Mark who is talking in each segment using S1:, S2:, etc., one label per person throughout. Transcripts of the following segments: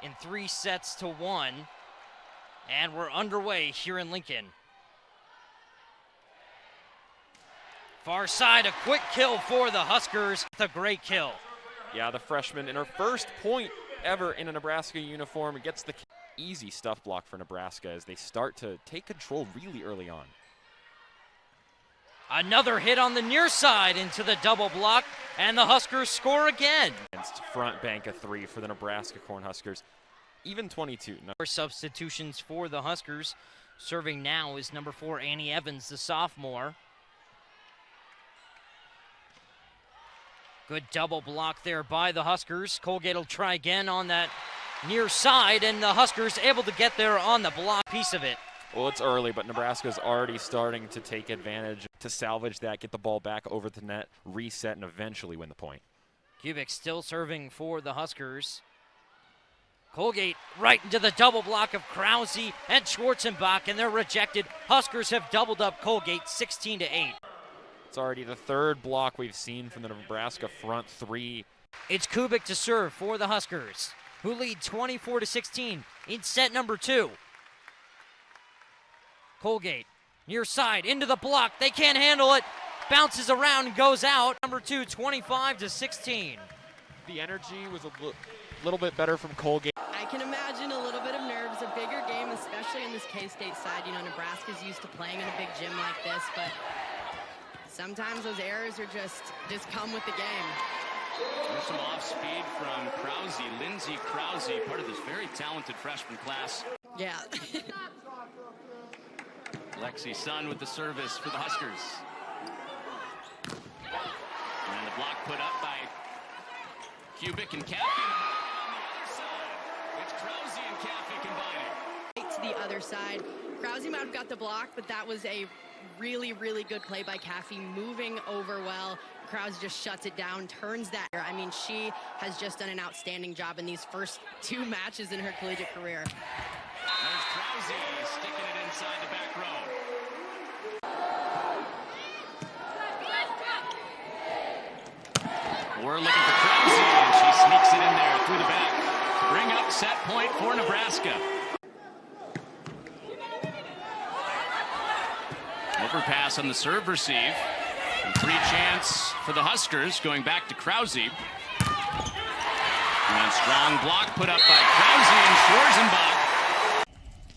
S1: in 3-1. And we're underway here in Lincoln. Far side, a quick kill for the Huskers. It's a great kill.
S2: Yeah, the freshman in her first point ever in a Nebraska uniform gets the easy stuff block for Nebraska as they start to take control really early on.
S1: Another hit on the near side into the double block, and the Huskers score again.
S2: Front bank of 3 for the Nebraska Cornhuskers, even 22.
S1: Substitutions for the Huskers. Serving now is number 4, Annie Evans, the sophomore. Good double block there by the Huskers. Colgate will try again on that near side, and the Huskers able to get there on the block piece of it.
S2: Well, it's early, but Nebraska's already starting to take advantage to salvage that, get the ball back over the net, reset, and eventually win the point.
S1: Kubik still serving for the Huskers. Colgate right into the double block of Krause and Schwarzenbach, and they're rejected. Huskers have doubled up Colgate 16-8.
S2: It's already the third block we've seen from the Nebraska front 3.
S1: It's Kubik to serve for the Huskers, who lead 24-16 in set number 2. Colgate, near side, into the block. They can't handle it. Bounces around and goes out. Number 2, 25-16.
S2: The energy was a little bit better from Colgate.
S3: I can imagine a little bit of nerves, a bigger game, especially in this K-State side. You know, Nebraska's used to playing in a big gym like this, but sometimes those errors are just come with the game.
S4: There's some off speed from Krause, Lindsay Krause, part of this very talented freshman class.
S3: Yeah.
S4: Lexi Sun with the service for the Huskers. And the block put up by Kubik and Caffey. On the other side, it's Krause and Caffey combining.
S3: Right to the other side. Krause might have got the block, but that was a really, really good play by Caffey, moving over well. Krause just shuts it down, turns that. I mean, she has just done an outstanding job in these first 2 matches in her collegiate career.
S4: There's Krause sticking it inside the back row. We're looking for Krause, and she sneaks it in there through the back to bring up set point for Nebraska. Overpass on the serve receive. And 3 chance for the Huskers, going back to Krause. And strong block put up by Krause and Schwarzenbach.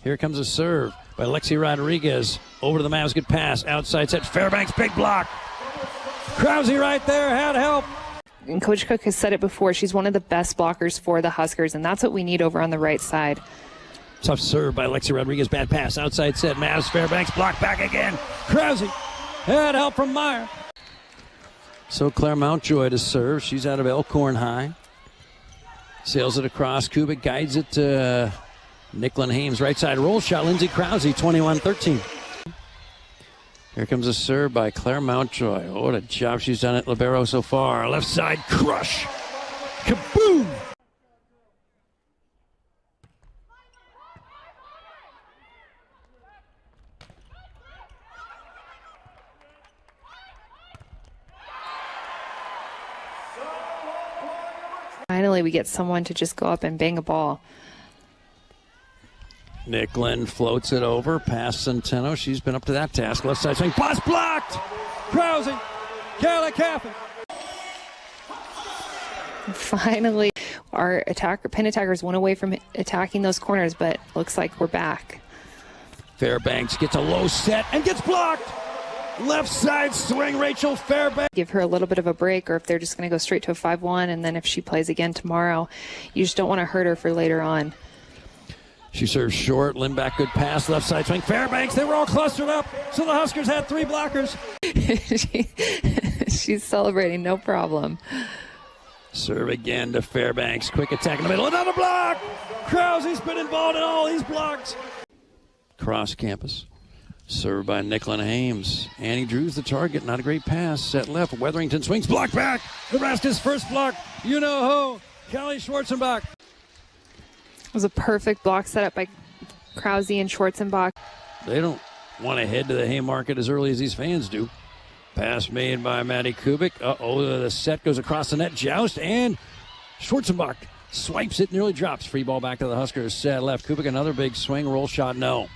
S5: Here comes a serve by Lexi Rodriguez. Over to the Mavs, good pass. Outside set, Fairbanks, big block. Krause right there, had help.
S6: And Coach Cook has said it before, she's one of the best blockers for the Huskers, and that's what we need over on the right side.
S5: Tough serve by Lexi Rodriguez, bad pass. Outside set, Mavs, Fairbanks, block back again. Krause had help from Meyer. So Claire Mountjoy to serve. She's out of Elkhorn High. Sails it across. Kubik guides it to Nicklin Hames. Right side roll shot. Lindsay Krause, 21-13. Here comes a serve by Claire Mountjoy. Oh, what a job she's done at libero so far. Left side crush. Kaboom!
S6: Finally, we get someone to just go up and bang a ball.
S5: Nicklin floats it over past Centeno. She's been up to that task. Left side swing. Pass blocked! Krause. Kayla Caffey.
S6: Finally, our Penn attackers went away from attacking those corners, but looks like we're back.
S5: Fairbanks gets a low set and gets blocked. Left side swing, Rachel Fairbanks.
S6: Give her a little bit of a break, or if they're just going to go straight to a 5-1, and then if she plays again tomorrow, you just don't want to hurt her for later on.
S5: She serves short. Lindback, good pass. Left side swing. Fairbanks, they were all clustered up, so the Huskers had 3 blockers.
S6: She's celebrating, no problem.
S5: Serve again to Fairbanks. Quick attack in the middle. Another block! Krause's been involved in all these blocks. Cross campus. Served by Nicklin Hames. Annie Drew's the target. Not a great pass. Set left. Weatherington swings. Block back. Nebraska's first block. You know who. Kelly Schwarzenbach.
S6: It was a perfect block set up by Krause and Schwarzenbach.
S5: They don't want to head to the Haymarket as early as these fans do. Pass made by Maddie Kubik. Uh-oh, the set goes across the net. Joust, and Schwarzenbach Swipes it, nearly drops. Free ball back to the Huskers. Set left. Kubik, another big swing. Roll shot, no.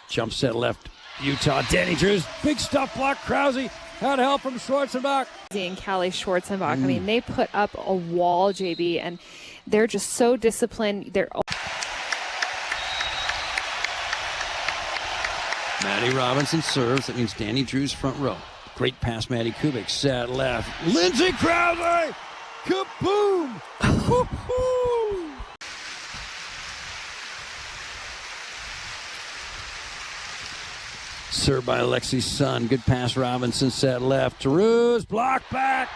S5: Jump set left. Utah. Danny Drews. Big stuff block. Krause had help from Schwarzenbach.
S6: And Callie Schwarzenbach. I mean, they put up a wall, JB, and they're just so disciplined.
S5: Maddie Robinson serves. That means Danny Drews front row. Great pass, Maddie Kubik. Set left. Lindsay Krause. Kaboom! Woo-hoo! Served by Alexi Sun. Good pass, Robinson. Set left. Drews. Block back.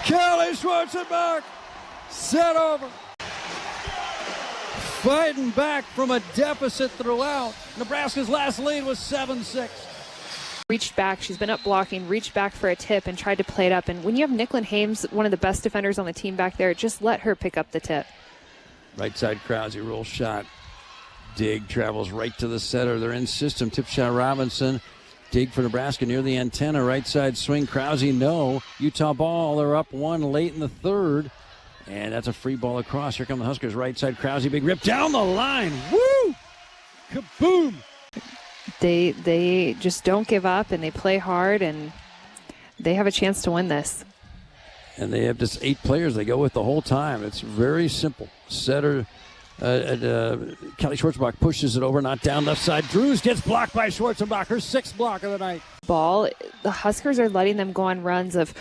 S5: Kelly Schwarzenbach. Set over. Fighting back from a deficit throughout. Nebraska's last lead was 7-6.
S6: Reached back. She's been up blocking, reached back for a tip and tried to play it up. And when you have Nicklin Hames, one of the best defenders on the team back there, just let her pick up the tip.
S5: Right side Krause, roll shot. Dig travels right to the setter. They're in system. Tip shot Robinson. Dig for Nebraska near the antenna. Right side swing. Krause, no. Utah ball. They're up one late in the third. And that's a free ball across. Here come the Huskers. Right side Krause. Big rip down the line. Woo! Kaboom!
S6: They just don't give up, and they play hard, and they have a chance to win this.
S5: And they have just 8 players they go with the whole time. It's very simple. Setter, Kelly Schwarzenbach pushes it over, not down left side. Drews gets blocked by Schwarzenbach, her 6th block of the night.
S6: Ball, the Huskers are letting them go on runs of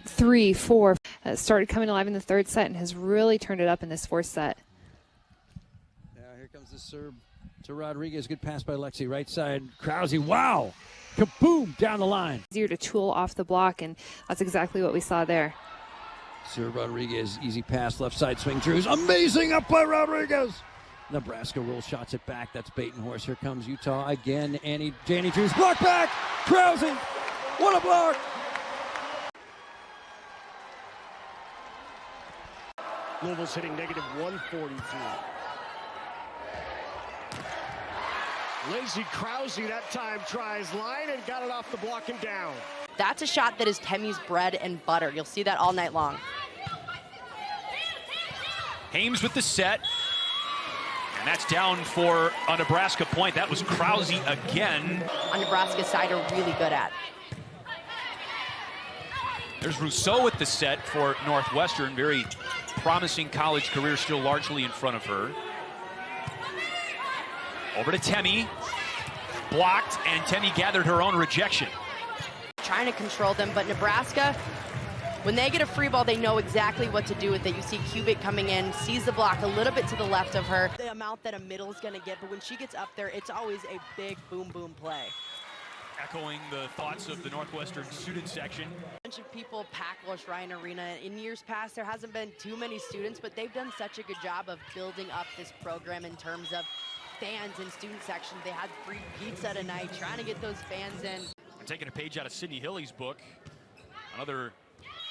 S6: 3, 4. Started coming alive in the 3rd set and has really turned it up in this 4th set.
S5: Now here comes the serve to Rodriguez. Good pass by Lexi. Right side, Krause. Wow! Kaboom! Down the line.
S6: Easier to tool off the block, and that's exactly what we saw there.
S5: Serve Rodriguez. Easy pass. Left side swing. Drews. Amazing up by Rodriguez. Nebraska roll shots it back. That's baiting horse. Here comes Utah again. Danny Drews. Block back. Krause. What a block.
S7: Louisville's hitting negative 143. Lindsay Krause that time tries line and got it off the block and down.
S3: That's a shot that is Temmie's bread and butter. You'll see that all night long.
S8: Hames with the set. And that's down for a Nebraska point. That was Krause again.
S3: On Nebraska's side are really good at.
S8: There's Rousseau with the set for Northwestern. Very promising college career, still largely in front of her. Over to Temmie. Blocked, and Temmie gathered her own rejection.
S3: Trying to control them, but Nebraska, when they get a free ball, they know exactly what to do with it. You see Kubik coming in, sees the block a little bit to the left of her. The amount that a middle is going to get, but when she gets up there, it's always a big boom, boom play.
S8: Echoing the thoughts of the Northwestern student section.
S3: A bunch of people pack Walsh Ryan Arena. In years past, there hasn't been too many students, but they've done such a good job of building up this program in terms of fans and student section. They had free pizza tonight, trying to get those fans in.
S8: I'm taking a page out of Sydney Hilly's book. Another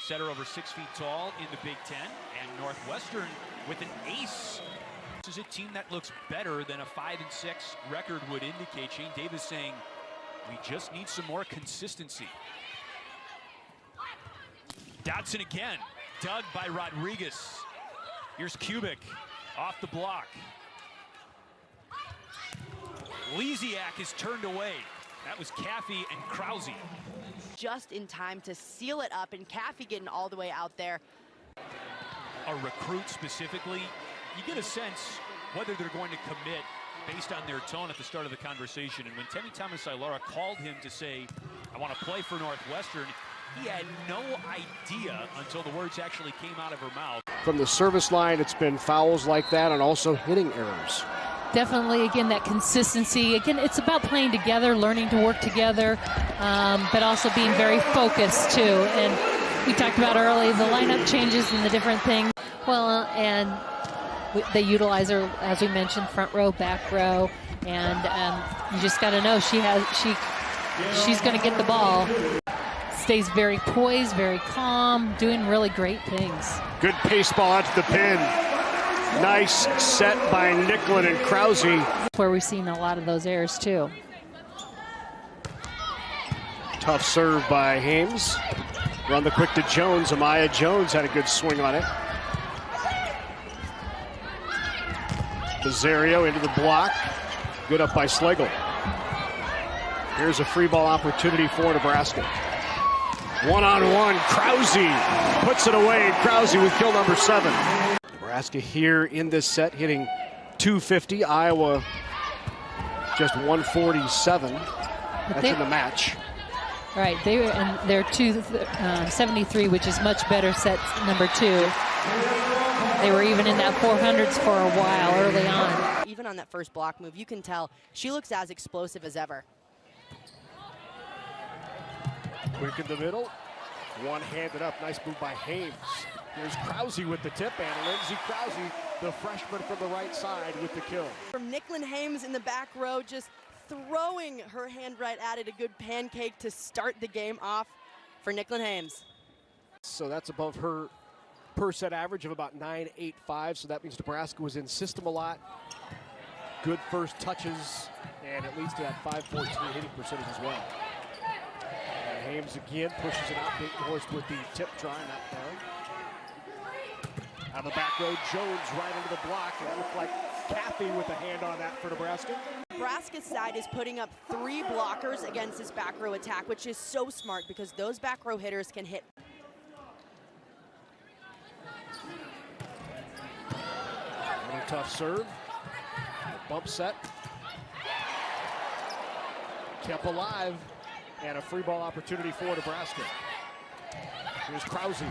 S8: setter over 6 feet tall in the Big Ten, and Northwestern with an ace. This is a team that looks better than a 5-6 record would indicate. Shane Davis saying, we just need some more consistency. Dodson again, dug by Rodriguez. Here's Kubik off the block. Lisiak is turned away. That was Caffey and Krause.
S3: Just in time to seal it up, and Caffey getting all the way out there.
S8: A recruit specifically, you get a sense whether they're going to commit based on their tone at the start of the conversation. And when Temmie Thomas-Ilara called him to say, I want to play for Northwestern, he had no idea until the words actually came out of her mouth.
S7: From the service line, it's been fouls like that and also hitting errors.
S9: Definitely, again, that consistency. Again, it's about playing together, learning to work together, but also being very focused, too. And we talked about early the lineup changes and the different things. Well, and they utilize her, as we mentioned, front row, back row, and you just got to know she's going to get the ball. Stays very poised, very calm, doing really great things.
S7: Good pace ball out to the pin. Nice set by Nicklin and Krause.
S9: Where we've seen a lot of those errors, too.
S7: Tough serve by Hames. Run the quick to Jones. Amaya Jones had a good swing on it. Bizzario into the block. Good up by Slagle. Here's a free ball opportunity for Nebraska. One-on-one, Krause puts it away. Krause with kill number 7. Nebraska here in this set hitting 250. Iowa just 147. That's in the match.
S9: Right, they were in their 273, which is much better set number 2. They were even in that 400s for a while early on.
S3: Even on that first block move, you can tell she looks as explosive as ever.
S7: Quick in the middle. One-handed up. Nice move by Hames. Here's Krause with the tip, and Lindsay Krause, the freshman from the right side, with the kill.
S3: From Nicklin Hames in the back row, just throwing her hand right at it. A good pancake to start the game off for Nicklin Hames.
S7: So that's above her per set average of about 9.85. So that means Nebraska was in system a lot. Good first touches, and it leads to that 5.14 hitting percentage as well. And Hames again pushes it out. Big Horst with the tip try, not down. On the back row, Jones right into the block. It looked like Caffey with a hand on that for Nebraska.
S3: Nebraska's side is putting up 3 blockers against this back row attack, which is so smart because those back row hitters can hit.
S7: And a tough serve. Bump set. Kept alive. And a free ball opportunity for Nebraska. Here's Krause.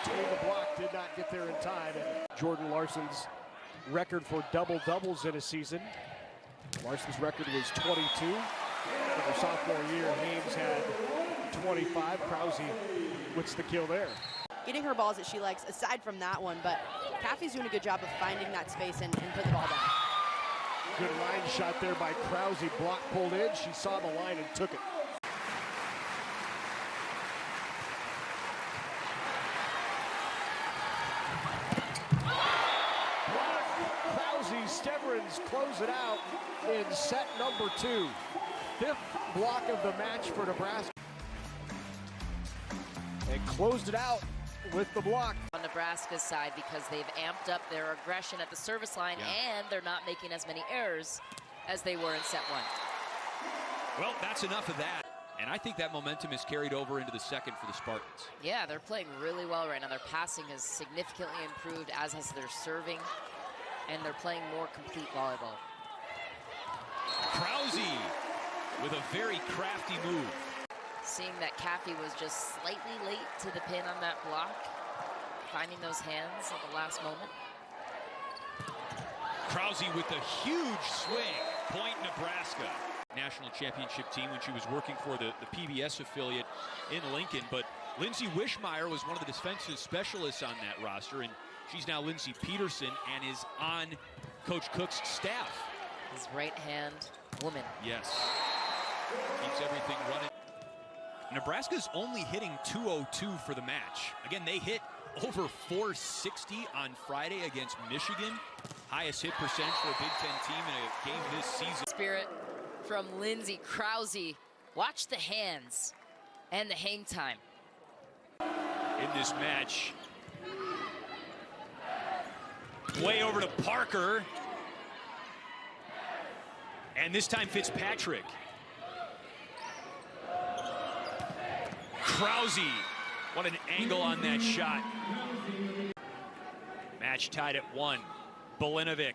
S7: Between the block, did not get there in time. And Jordan Larson's record for double-doubles in a season. Larson's record was 22. In her sophomore year, Hames had 25. Krause wins the kill there.
S3: Getting her balls that she likes aside from that one, but Caffey's doing a good job of finding that space and putting the ball down.
S7: Good line shot there by Krause. Block pulled in. She saw the line and took it. Steverins close it out in set number 2. 5th block of the match for Nebraska. And closed it out with the block.
S10: On Nebraska's side because they've amped up their aggression at the service line and they're not making as many errors as they were in set 1.
S8: Well, that's enough of that. And I think that momentum is carried over into the second for the Spartans.
S10: Yeah, they're playing really well right now. Their passing has significantly improved, as has their serving. And they're playing more complete volleyball.
S8: Krause with a very crafty move.
S10: Seeing that Caffey was just slightly late to the pin on that block, finding those hands at the last moment.
S8: Krause with a huge swing, point Nebraska. National championship team when she was working for the PVF affiliate in Lincoln, but Lindsay Wishmeyer was one of the defensive specialists on that roster, and she's now Lindsay Peterson and is on Coach Cook's staff.
S10: His right-hand woman.
S8: Yes. Keeps everything running. Nebraska's only hitting 202 for the match. Again, they hit over 460 on Friday against Michigan. Highest hit percentage for a Big Ten team in a game this season.
S10: Spirit from Lindsay Krause. Watch the hands and the hang time.
S8: In this match. Way over to Parker. And this time Fitzpatrick. Krause, what an angle on that shot. Match tied at 1. Bolinovic.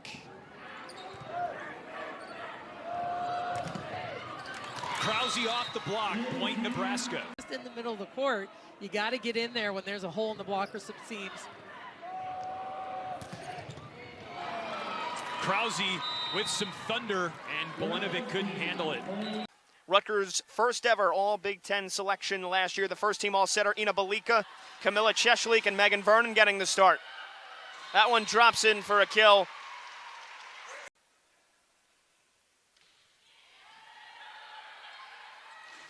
S8: Krause off the block, point Nebraska.
S11: Just in the middle of the court, you got to get in there when there's a hole in the block or some seams.
S8: Krause with some thunder, and Bolinovic couldn't handle it.
S12: Rutgers' first ever all Big Ten selection last year. The first team all-setter, Ina Belika, Camilla Cheshlik, and Megan Vernon getting the start. That one drops in for a kill.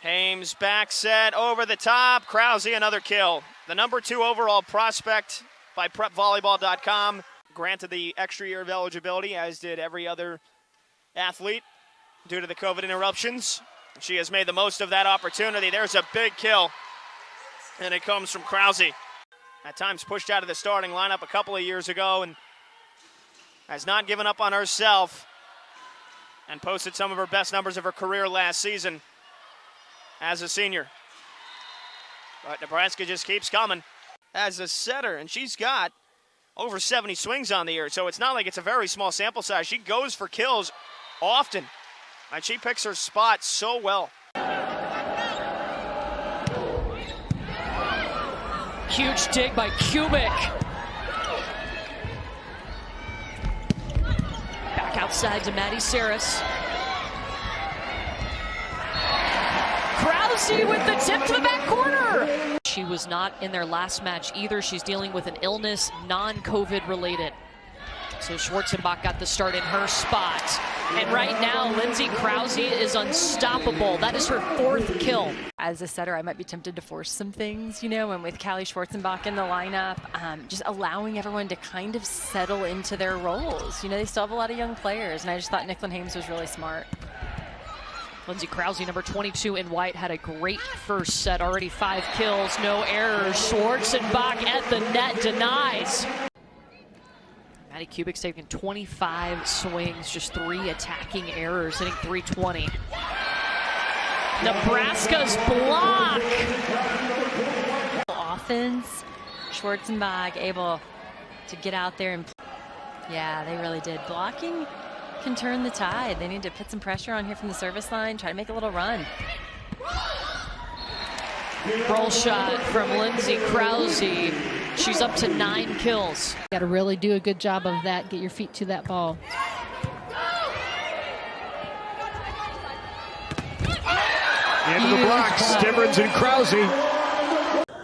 S12: Hames back set over the top. Krause, another kill. The number 2 overall prospect by PrepVolleyball.com. Granted the extra year of eligibility, as did every other athlete due to the COVID interruptions. She has made the most of that opportunity. There's a big kill, and it comes from Krause. At times pushed out of the starting lineup a couple of years ago, and has not given up on herself and posted some of her best numbers of her career last season as a senior. But Nebraska just keeps coming as a setter, and she's got over 70 swings on the year, so it's not like it's a very small sample size. She goes for kills often, and she picks her spot so well.
S13: Huge dig by Kubik. Back outside to Maddie Saris. Krause with the tip to the back corner. She was not in their last match either. She's dealing with an illness, non-COVID related. So Schwarzenbach got the start in her spot. And right now, Lindsay Krause is unstoppable. That is her 4th kill.
S14: As a setter, I might be tempted to force some things, you know, and with Callie Schwarzenbach in the lineup, just allowing everyone to kind of settle into their roles. You know, they still have a lot of young players, and I just thought Nicklin Hames was really smart.
S13: Lindsay Krause, number 22 in white, had a great first set. Already 5 kills, no errors. Schwarzenbach at the net denies. Maddie Kubik's taken 25 swings, just 3 attacking errors, hitting .320. Nebraska's block.
S14: Offense, Schwarzenbach able to get out there and yeah, they really did. Blocking can turn the tide. They need to put some pressure on here from the service line, try to make a little run.
S13: Roll shot from Lindsay Krause. She's up to 9 kills.
S9: Got to really do a good job of that. Get your feet to that ball.
S7: Into the block, Stivrins and Krause.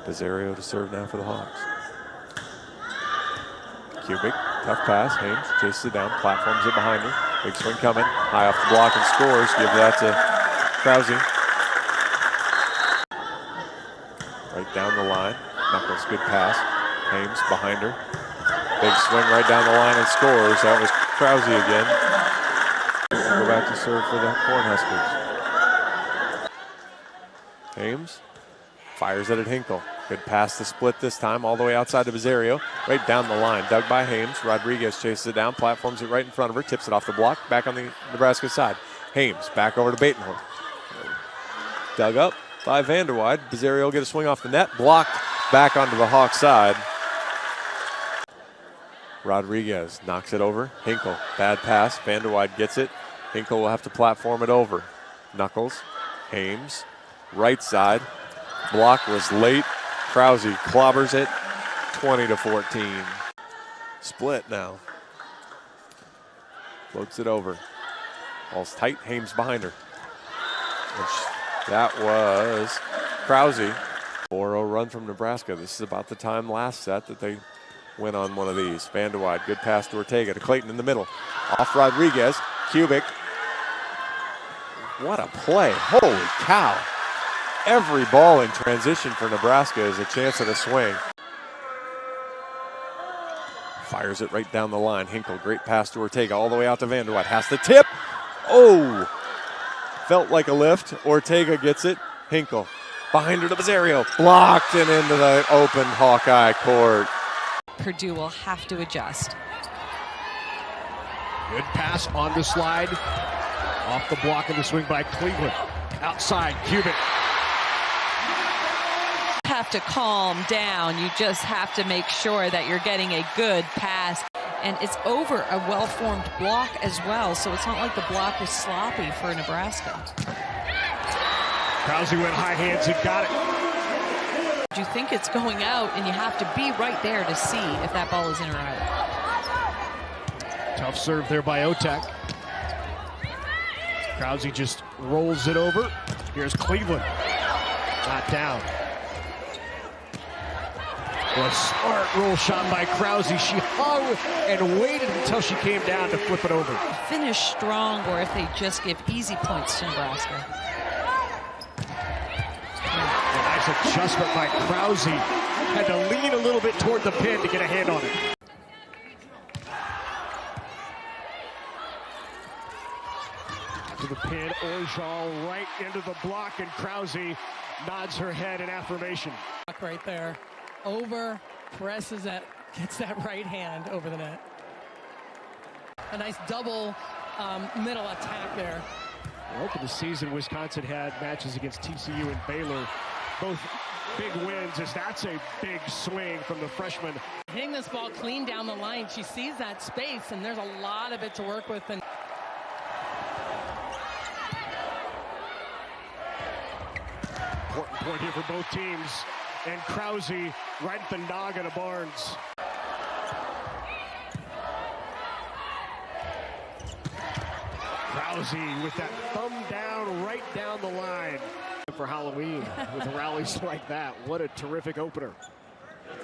S15: Bezerio to serve now for the Hawks. Kubik, tough pass. Hames chases it down, platforms it behind her. Big swing coming, high off the block and scores. Give that to Krause. Right down the line. Knuckles, good pass. Hames behind her. Big swing right down the line and scores. That was Krause again. Go back to serve for the Cornhuskers. Hames fires it at Hinkle. Good pass to split this time, all the way outside to Bezerio. Right down the line, dug by Hames. Rodriguez chases it down, platforms it right in front of her, tips it off the block, back on the Nebraska side. Hames back over to Batenhorn. Dug up by Vanderweide. Bezerio will get a swing off the net, blocked back onto the Hawk side. Rodriguez knocks it over. Hinkle, bad pass. Vanderweide gets it. Hinkle will have to platform it over. Knuckles, Hames, right side. Block was late. Krause clobbers it, 20-14. Split now. Floats it over. Ball's tight, Hames behind her. That was Krause. 4-0 run from Nebraska. This is about the time last set that they went on one of these. Vanderweide, good pass to Ortega, to Clayton in the middle. Off Rodriguez, Kubik. What a play, holy cow. Every ball in transition for Nebraska is a chance at a swing. Fires it right down the line. Hinkle, great pass to Ortega, all the way out to Vanderweide. Has the tip. Oh! Felt like a lift. Ortega gets it. Hinkle, behind her to Bezerio. Blocked and into the open Hawkeye court.
S16: Purdue will have to adjust.
S7: Good pass on the slide. Off the block of the swing by Cleveland. Outside, Kubik.
S16: Have to calm down. You just have to make sure that you're getting a good pass. And it's over a well-formed block as well, so it's not like the block was sloppy for Nebraska.
S7: Krause went high hands and got it.
S16: You think it's going out, and you have to be right there to see if that ball is in or out.
S7: Tough serve there by Otek. Krause just rolls it over. Here's Cleveland. Not down. A smart roll shot by Krause. She hung and waited until she came down to flip it over.
S16: Finish strong, or if they just give easy points to Nebraska.
S7: A nice adjustment by Krause. Had to lean a little bit toward the pin to get a hand on it. To the pin, Orjal right into the block, and Krause nods her head in affirmation.
S11: Right there. Over, presses that, gets that right hand over the net. a nice double middle attack there.
S7: Well, open the season, Wisconsin had matches against TCU and Baylor. Both big wins, as that's a big swing from the freshman.
S11: Hitting this ball clean down the line, she sees that space, and there's a lot of it to work with. And
S7: important point here for both teams. And Krause right at the noggin of Barnes. Krause with that thumb down, right down the line. For Halloween with rallies like that. What a terrific opener.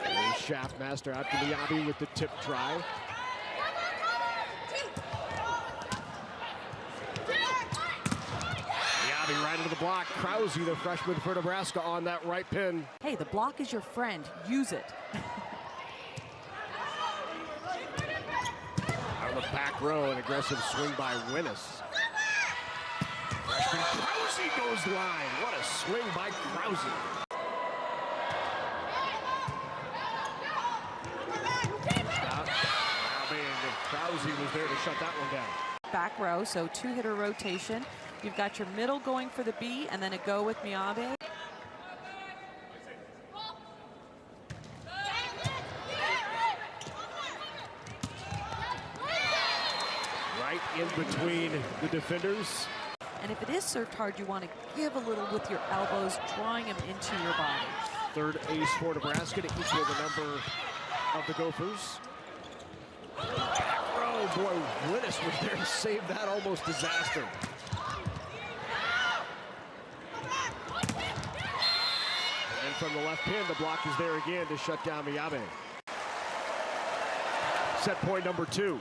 S7: There's Shaftmaster out to Miyabi with the tip try. Miyabi right into the block. Krause, the freshman for Nebraska, on that right pin.
S17: Hey, the block is your friend. Use it.
S7: Out of the back row, an aggressive swing by Winnis. Freshman Krause goes line. What a swing by Krause. Stop. Krause was there to shut that one down.
S17: Back row, so two-hitter rotation. You've got your middle going for the B, and then a go with Miyabi.
S7: Right in between the defenders.
S17: And if it is served hard, you want to give a little with your elbows, drawing them into your body.
S7: Third ace for Nebraska to equal the number of the Gophers. Oh boy, Winnis was there to save that almost disaster. And from the left pin, the block is there again to shut down Miyabi. Set point number 2.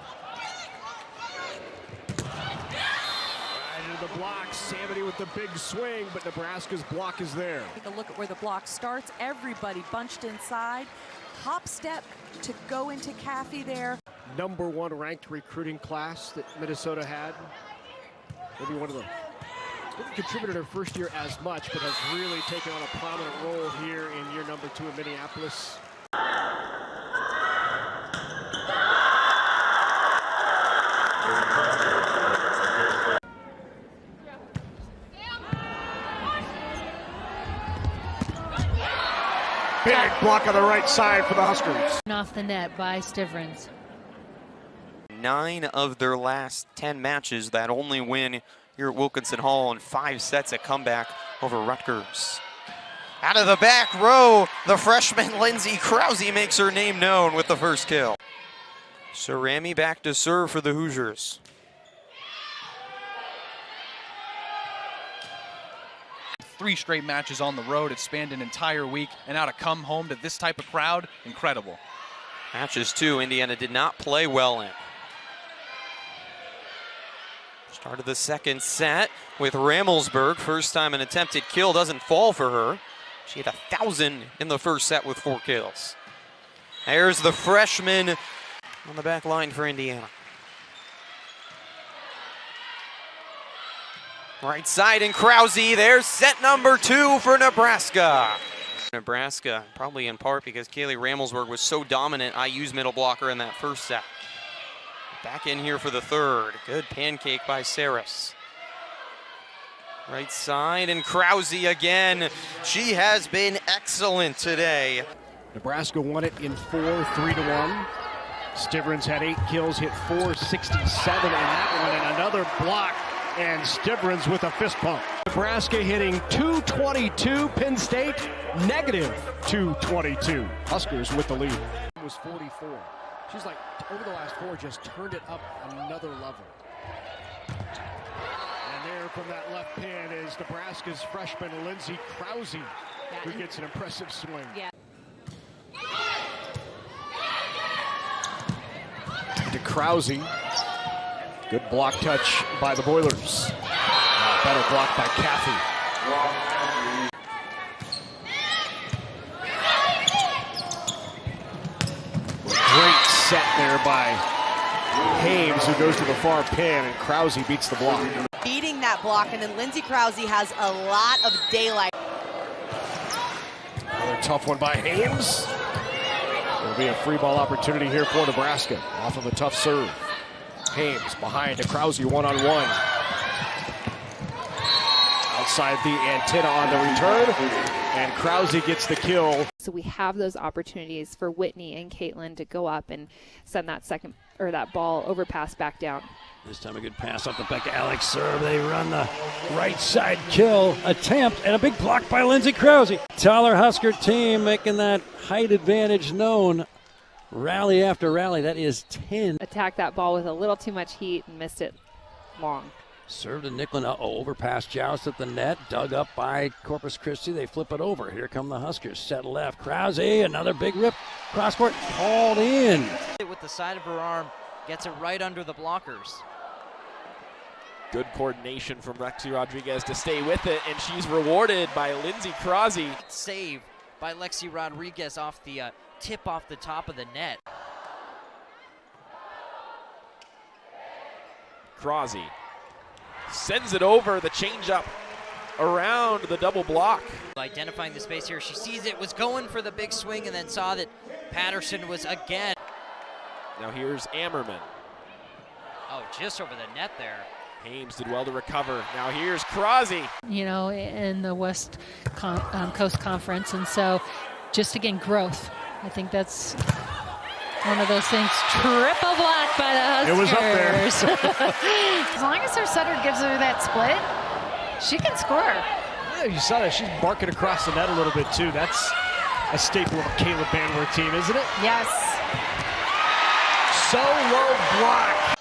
S7: The block, Samity with the big swing, but Nebraska's block is there.
S17: Take a look at where the block starts. Everybody bunched inside. Hop step to go into Caffey there.
S7: Number 1 ranked recruiting class that Minnesota had. Maybe one of them. Didn't contribute in her first year as much, but has really taken on a prominent role here in year number 2 in Minneapolis. Big block on the right side for the Huskers.
S9: Off the net by Stivrins.
S18: 9 of their last 10 matches, that only win here at Wilkinson Hall in 5 sets at comeback over Rutgers. Out of the back row, the freshman Lindsay Krause makes her name known with the first kill. Cerami back to serve for the Hoosiers.
S19: 3 straight matches on the road. It spanned an entire week, and now to come home to this type of crowd, incredible.
S18: Matches 2, Indiana did not play well in. Start of the second set with Ramelsberg. First time an attempted kill doesn't fall for her. She had 1,000 in the first set with 4 kills. There's the freshman on the back line for Indiana. Right side and Krause, there's set number 2 for Nebraska. Nebraska, probably in part because Kaylee Ramelsberg was so dominant, IU's middle blocker in that first set. Back in here for the third. Good pancake by Saris. Right side and Krause again. She has been excellent today.
S7: Nebraska won it in 4, 3-1. Stivrins had 8 kills, hit 467 in that one, and another block. And Stivrins with a fist pump. Nebraska hitting 222, Penn State negative 222. Huskers with the lead. It was 44. She's like, over the last 4, just turned it up another level. And there from that left pin is Nebraska's freshman Lindsay Krause, who gets an impressive swing.
S17: Yeah.
S7: To Krause. Good block touch by the Boilers. Better block by Caffey. Great set there by Hames, who goes to the far pin, and Krause beats the block.
S20: Beating that block, and then Lindsay Krause has a lot of daylight.
S7: Another tough one by Hames. It'll be a free ball opportunity here for Nebraska off of a tough serve. Hames behind to Krause, one-on-one. Outside the antenna on the return, and Krause gets the kill.
S6: So we have those opportunities for Whitney and Caitlin to go up and send that second or that ball overpass back down.
S5: This time a good pass off the back of Alex serve. They run the right side kill attempt and a big block by Lindsay Krause. Tyler Husker team making that height advantage known. Rally after rally, that is 10.
S6: Attacked that ball with a little too much heat and missed it long.
S5: Serve to Nicklin. Overpass joust at the net. Dug up by Corpus Christi. They flip it over. Here come the Huskers. Set left. Krause, another big rip. Cross court called in.
S1: With the side of her arm, gets it right under the blockers.
S2: Good coordination from Lexi Rodriguez to stay with it, and she's rewarded by Lindsay Krause.
S1: Save by Lexi Rodriguez off the tip off the top of the net.
S2: Krause sends it over the changeup around the double block.
S1: Identifying the space here, she sees it, was going for the big swing, and then saw that Patterson was again.
S2: Now here's Ammerman.
S1: Oh, just over the net there.
S2: Hames did well to recover. Now here's Krause.
S9: You know, in the West Coast Conference, and so just again growth. I think that's one of those things. Triple block by the Huskers.
S7: It was up there.
S14: As long as her setter gives her that split, she can score.
S7: Yeah, you saw that. She's barking across the net a little bit too. That's a staple of a Caleb Banworth team, isn't it?
S14: Yes.
S7: So low block.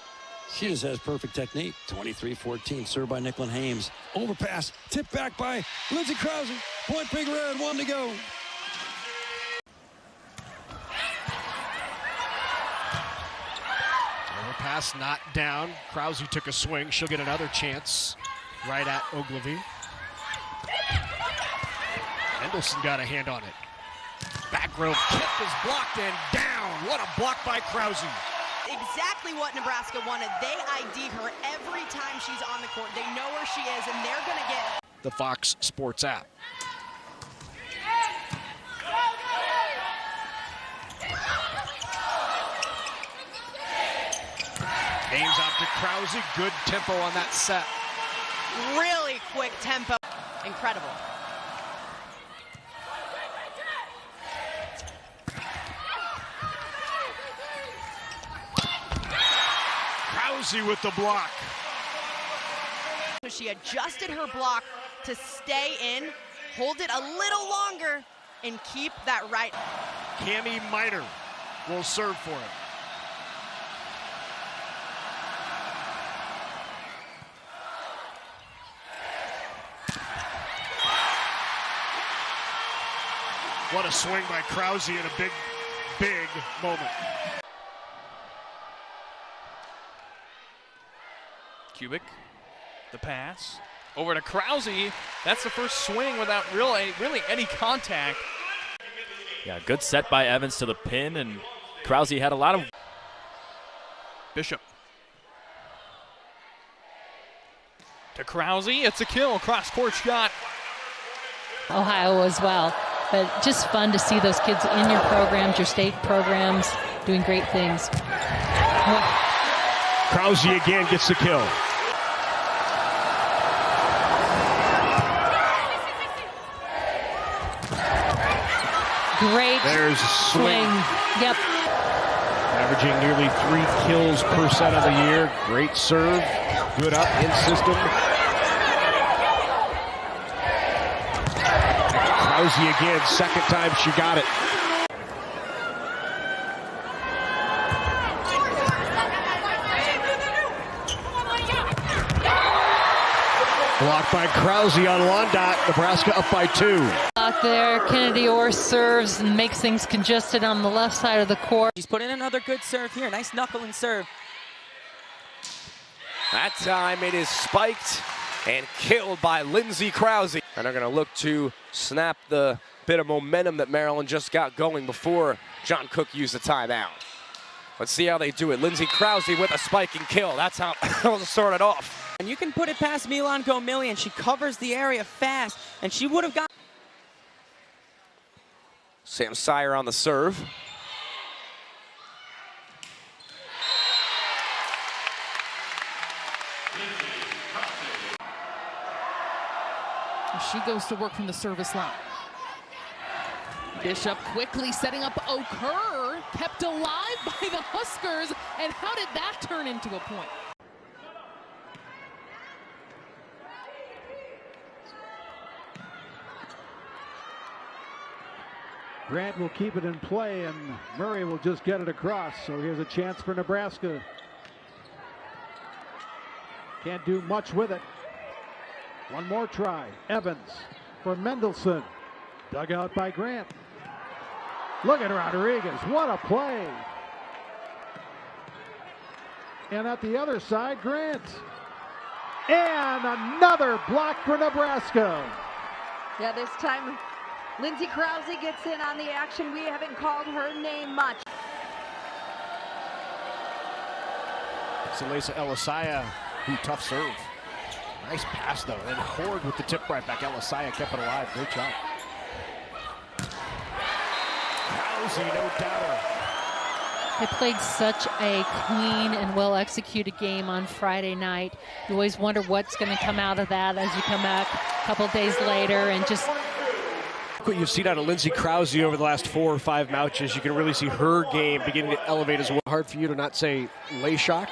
S5: She just has perfect technique. 23-14, served by Nicklin Hames. Overpass, tipped back by Lindsay Krause. Point Big Red, 1 to go.
S7: Overpass not down. Krause took a swing. She'll get another chance right at Ogilvy. Mendelson got a hand on it. Back row kick is blocked and down. What a block by Krause.
S20: Exactly what Nebraska wanted. They ID her every time she's on the court. They know where she is, and they're going to get
S7: the Fox Sports app. Hames out to Krause. Good tempo on that set.
S20: really quick tempo. Incredible.
S7: Krause with the block.
S20: She adjusted her block to stay in, hold it a little longer, and keep that right.
S7: Cami Miner will serve for it. What a swing by Krause in a big, big moment.
S19: Kubik, the pass. Over to Krause. That's the first swing without really any contact.
S21: Yeah, good set by Evans to the pin, and Krause had a lot of...
S19: Bishop. To Krause, it's a kill, cross-court shot.
S9: Ohio as well. But just fun to see those kids in your programs, your state programs, doing great things.
S7: Krause again gets the kill.
S9: Great
S7: There's a swing.
S9: Yep.
S7: Averaging nearly 3 kills per set of the year. Great serve. Good up in system. Krause again, second time she got it. Blocked by Krause on Wandot. Nebraska up by 2.
S9: Out there, Kennedy Orr serves and makes things congested on the left side of the court.
S22: She's put in another good serve here. Nice knuckling serve.
S23: That time it is spiked and killed by Lindsay Krause. And they're going to look to snap the bit of momentum that Maryland just got going before John Cook used the timeout. Let's see how they do it. Lindsay Krause with a spike and kill. That's how it'll start it off.
S22: And you can put it past Milan Gomillion. She covers the area fast, and she would have got...
S23: Sam Sire on the serve.
S3: She goes to work from the service line. Bishop quickly setting up Okur, kept alive by the Huskers, and how did that turn into a point?
S4: Grant will keep it in play, and Murray will just get it across. So here's a chance for Nebraska. Can't do much with it. One more try. Evans for Mendelson. Dug out by Grant. Look at Rodriguez. What a play. And at the other side, Grant. And another block for Nebraska.
S10: Yeah, this time Lindsay Krause gets in on the action. We haven't called her name much.
S7: Salesa Elisaya, tough serve. Nice pass though, and Horde with the tip right back. Elisaya kept it alive, great job. Krause, no doubter.
S9: They played such a clean and well-executed game on Friday night. You always wonder what's going to come out of that as you come back a couple days later and just...
S23: What you've seen out of Lindsay Krause over the last 4 or 5 matches, you can really see her game beginning to elevate as well. Hard for you to not say Leishak.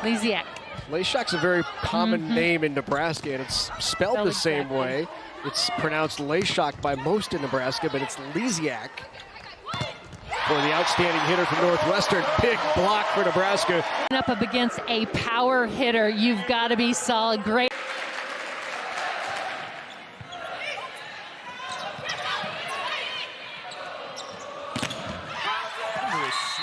S9: Lysiak.
S23: Leishak's a very common name in Nebraska, and it's spelled the same
S9: exactly.
S23: way. It's pronounced Leishak by most in Nebraska, but it's Lysiak. For the outstanding hitter from Northwestern, big block for Nebraska.
S9: Up against a power hitter, you've got to be solid. Great.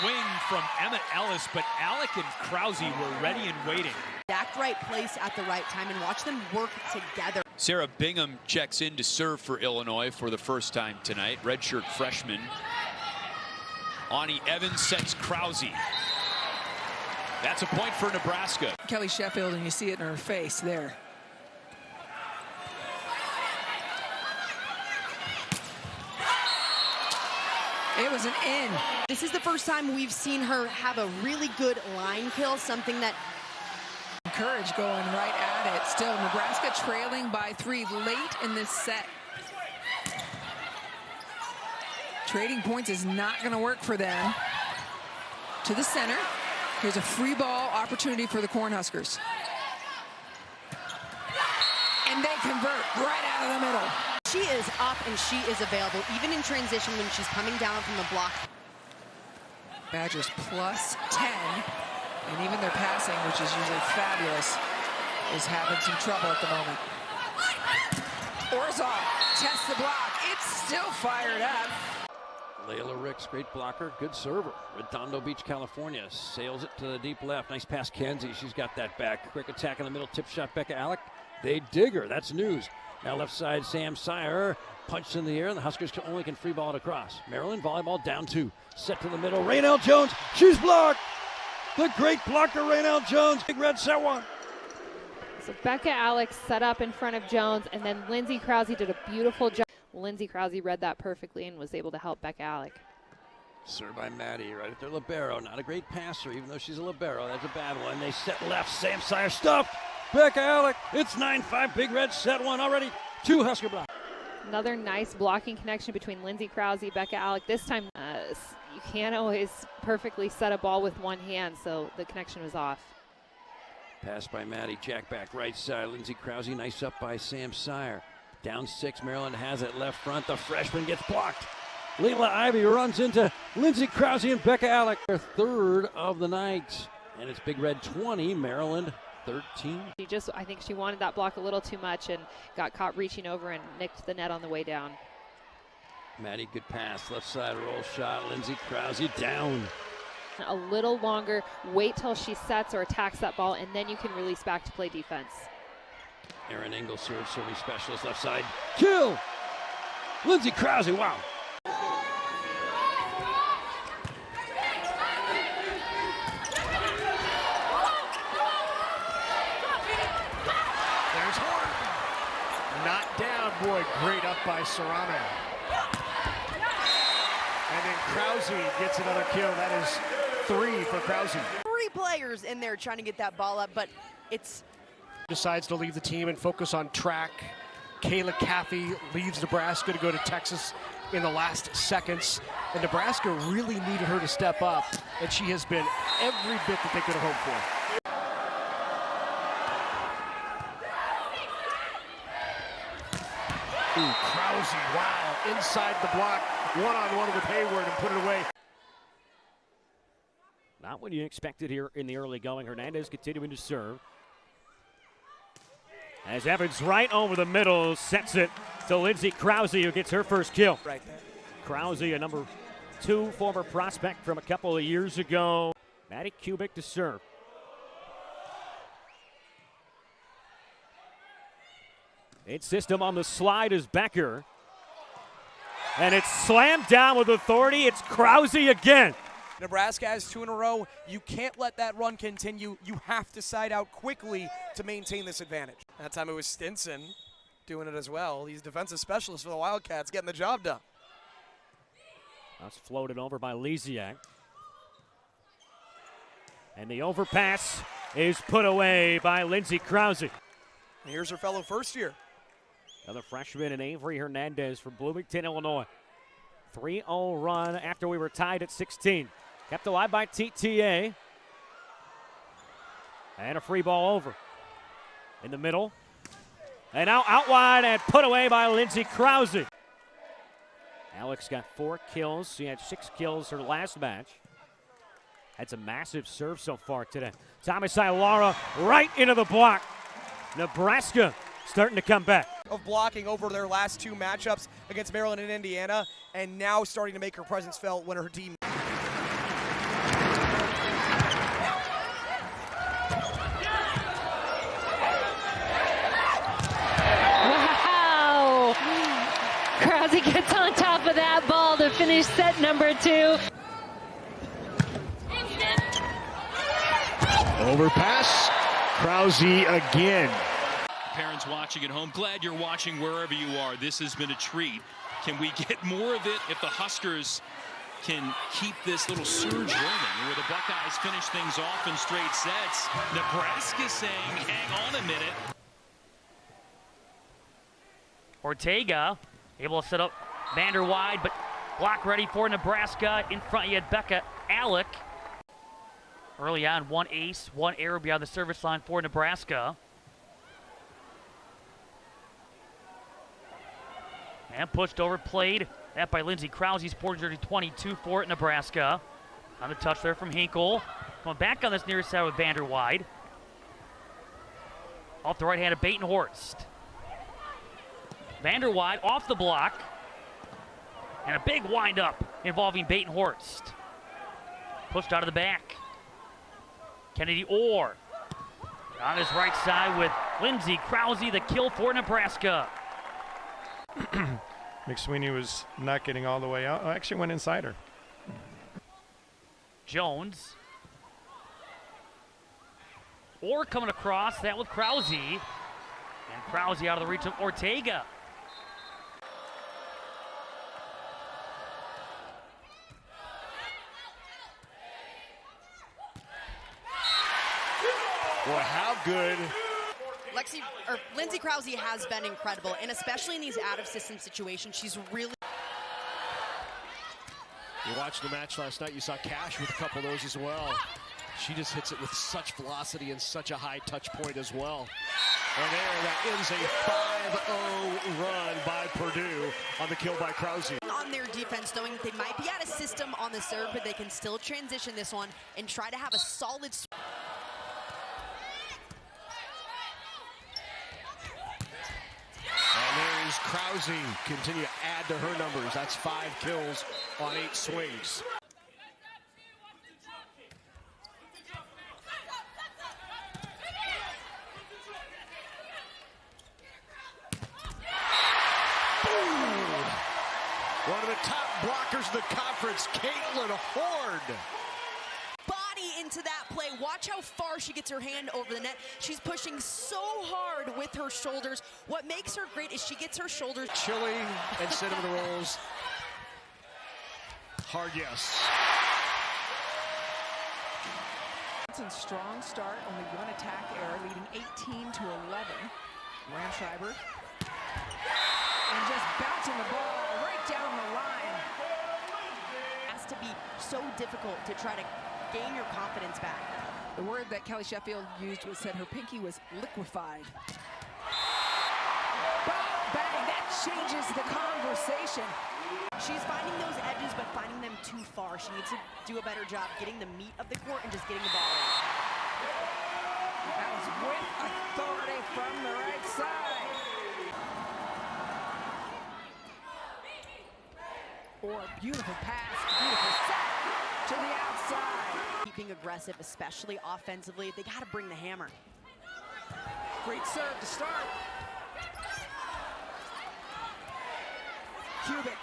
S8: Swing from Emmett Ellis, but Alec and Krause were ready and waiting.
S20: Exact right place at the right time, and watch them work together.
S8: Sarah Bingham checks in to serve for Illinois for the first time tonight. Redshirt freshman. Ani Evans sets Krause. That's a point for Nebraska.
S24: Kelly Sheffield, and you see it in her face there. It was an in.
S20: This is the first time we've seen her have a really good line kill, something that...
S24: Courage going right at it. Still, Nebraska trailing by 3 late in this set. Trading points is not going to work for them. To the center. Here's a free ball opportunity for the Cornhuskers. And they convert right out of the middle.
S20: She is up and she is available, even in transition when she's coming down from the block.
S24: Badgers plus 10, and even their passing, which is usually fabulous, is having some trouble at the moment. Orzov tests the block. It's still fired up.
S5: Layla Ricks, great blocker, good server. Redondo Beach, California, sails it to the deep left. Nice pass, Kenzie. She's got that back. Quick attack in the middle, tip shot, Becca Alec. They dig her. That's news. Now left side, Sam Sire punched in the air, and the Huskers only can free ball it across. Maryland volleyball down 2. Set to the middle. Raynell Jones. She's blocked. The great blocker, Raynell Jones. Big red set one.
S6: So Becca Alex set up in front of Jones, and then Lindsay Krause did a beautiful job. Lindsay Krause read that perfectly and was able to help Becca Alec.
S5: Served by Maddie right at their libero. Not a great passer, even though she's a libero. That's a bad one. They set left. Sam Sire stuffed. Becca Alec. It's 9-5. Big red set one already. 2 Husker blocks.
S6: Another nice blocking connection between Lindsay Krause, Becca Alec. This time, you can't always perfectly set a ball with one hand, so the connection was off.
S5: Pass by Maddie. Jack back right side. Lindsay Krause. Nice up by Sam Sire. Down 6. Maryland has it left front. The freshman gets blocked. Leila Ivy runs into Lindsay Krause and Becca Alec. Their 3rd of the night. And it's Big Red 20, Maryland 13.
S6: I think she wanted that block a little too much and got caught reaching over and nicked the net on the way down.
S5: Maddie, good pass. Left side roll shot. Lindsay Krause down.
S6: A little longer. Wait till she sets or attacks that ball, and then you can release back to play defense.
S5: Aaron Engel serves, serving specialist left side. Kill! Lindsay Krause, wow.
S7: There's Horn. Not down, boy, great up by Serrano. And then Krause gets another kill. That is 3 for Krause.
S20: 3 players in there trying to get that ball up, but it's...
S7: Decides to leave the team and focus on track. Kayla Caffey leaves Nebraska to go to Texas in the last seconds. And Nebraska really needed her to step up, and she has been every bit that they could have hoped for. Ooh, Krause, wow, inside the block, one-on-one with Hayward and put it away.
S12: Not what you expected here in the early going. Hernandez continuing to serve. As Evans right over the middle sets it to Lindsay Krause, who gets her first kill.
S22: Right there.
S12: Krause, a number 2 former prospect from a couple of years ago. Maddie Kubik to serve. In system on the slide is Becker. And it's slammed down with authority. It's Krause again.
S13: Nebraska has 2 in a row. You can't let that run continue. You have to side out quickly to maintain this advantage.
S15: That time it was Stinson doing it as well. He's defensive specialist for the Wildcats, getting the job done.
S12: That's floated over by Lisiak. And the overpass is put away by Lindsay Krause.
S15: And here's her fellow first year.
S12: Another freshman in Avery Hernandez from Bloomington, Illinois. 3-0 run after we were tied at 16. Kept alive by TTA. And a free ball over. In the middle. And now out wide and put away by Lindsay Krause. Alex got 4 kills. She had 6 kills her last match. Had some massive serves so far today. Thomas Ilara right into the block. Nebraska starting to come back.
S13: Of blocking over their last 2 matchups against Maryland and Indiana, and now starting to make her presence felt when her team.
S9: Wow! Krause gets on top of that ball to finish set number 2.
S7: Overpass, Krause again.
S8: Parents watching at home, glad you're watching wherever you are. This has been a treat. Can we get more of it if the Huskers can keep this little surge rolling, where the Buckeyes finish things off in straight sets? Nebraska saying, hang on a minute.
S1: Ortega able to set up Vander wide, but block ready for Nebraska. In front, you had Becca Alec. Early on, 1 ace, 1 error beyond the service line for Nebraska. And pushed over, played. That by Lindsay Krause. He's 422 for it, Nebraska. On the touch there from Hinkle. Going back on this near side with Vander wide. Off the right hand of Batenhorst. Vander wide off the block. And a big wind up involving Batenhorst. Pushed out of the back. Kennedy Orr on his right side with Lindsay Krause, the kill for Nebraska.
S16: McSweeney was not getting all the way out. Actually went inside her.
S1: Jones. Orr coming across, that with Krause. And Krause out of the reach of Ortega.
S7: Boy, how good.
S20: Lindsay Krause has been incredible, and especially in these out-of-system situations, she's really...
S7: You watched the match last night, you saw Cash with a couple of those as well. She just hits it with such velocity and such a high touch point as well. And there, that ends a 5-0 run by Purdue on the kill by Krause.
S20: On their defense, knowing that they might be out of system on the serve, but they can still transition this one and try to have a solid...
S7: And there's Krause, continue to add to her numbers. That's 5 kills on 8 swings. One of the top blockers in the conference, Caitlin Hord.
S20: Body into that play. Watch how far she gets her hand over the net. She's pushing so hard with her shoulders. What makes her great is she gets her shoulders.
S7: Chili and cinnamon rolls. Hard yes.
S24: Wisconsin's strong start, only one attack error, leading 18-11. Ramschreiber. And just bouncing the ball right down the line.
S20: It has to be so difficult to try to gain your confidence back.
S24: The word that Kelly Sheffield used was said her pinky was liquefied. Bang, that changes the conversation.
S20: She's finding those edges, but finding them too far. She needs to do a better job getting the meat of the court and just getting the ball in.
S24: That was with authority from the right side. Or a beautiful pass, beautiful set to the outside.
S20: Keeping aggressive, especially offensively. They got to bring the hammer.
S24: Great serve to start. Cubic.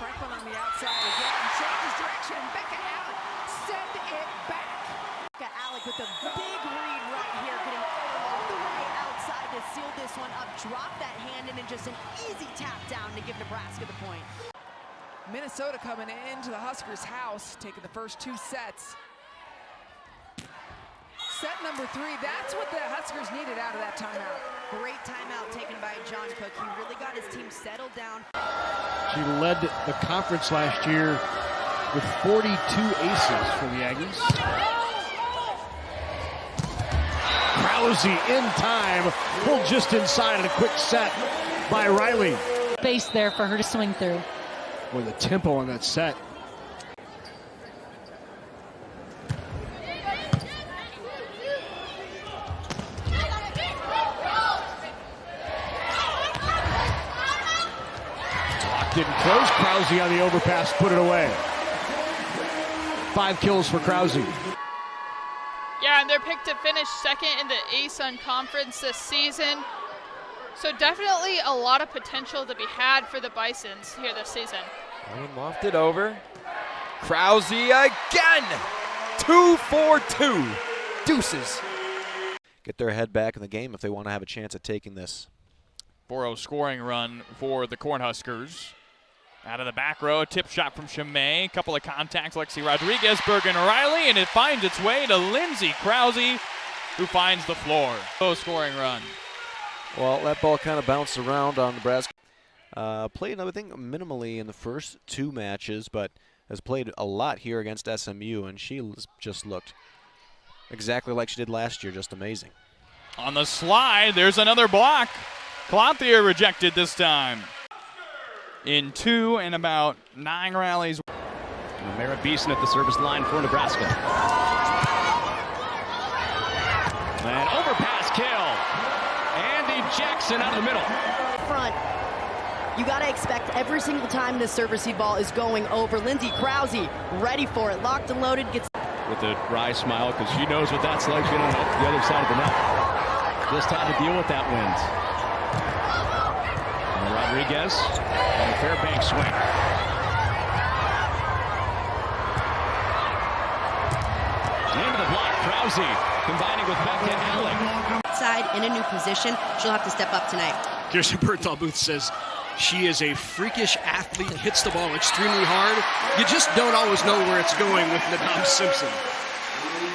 S24: Franklin on the outside again. Changes direction. Becca Alec send it back.
S20: Becca Alec with a big read right here, getting all the way outside to seal this one up. Drop that hand in and just an easy tap down to give Nebraska the point.
S24: Minnesota coming into the Huskers' house, taking the first 2 sets. Set number 3, that's what the Huskers needed out of that timeout.
S20: Great timeout taken by John Cook. He really got his team settled down.
S7: She led the conference last year with 42 aces for the Aggies. Krause in time, pulled just inside and a quick set by Riley.
S9: Space there for her to swing through.
S7: Boy, the tempo on that set. Didn't close. Krause on the overpass, put it away. 5 kills for Krause.
S2: Yeah, and they're picked to finish second in the ASUN conference this season. So definitely a lot of potential to be had for the Bisons here this season.
S23: Lofted over. Krause again! 2 for 2. Deuces. Get their head back in the game if they want to have a chance at taking this.
S19: 4-0 scoring run for the Cornhuskers. Out of the back row, a tip shot from Chimay. A couple of contacts, Lexi Rodriguez, Bergen Riley, and it finds its way to Lindsay Krause, who finds the floor. 4-0 scoring run.
S23: Well, that ball kind of bounced around on Nebraska. Played, I think, minimally in the first 2 matches, but has played a lot here against SMU, and she just looked exactly like she did last year, just amazing.
S19: On the slide, there's another block. Clothier rejected this time. In 2 and about 9 rallies.
S11: Merritt Beeson at the service line for Nebraska. And overpass kill. Andy Jackson out of the middle.
S20: Front. You got to expect every single time this serve receive ball is going over. Lindsay Krause ready for it. Locked and loaded. Gets
S11: with a wry smile because she knows what that's like getting up the other side of the net. Just how to deal with that wind. And Rodriguez on the Fairbanks swing. Into the block, Krause combining with Becca Alec.
S20: Outside in a new position. She'll have to step up tonight.
S7: Kirsten Berthal-Booth says she is a freakish athlete, hits the ball extremely hard. You just don't always know where it's going with Nadam Simpson.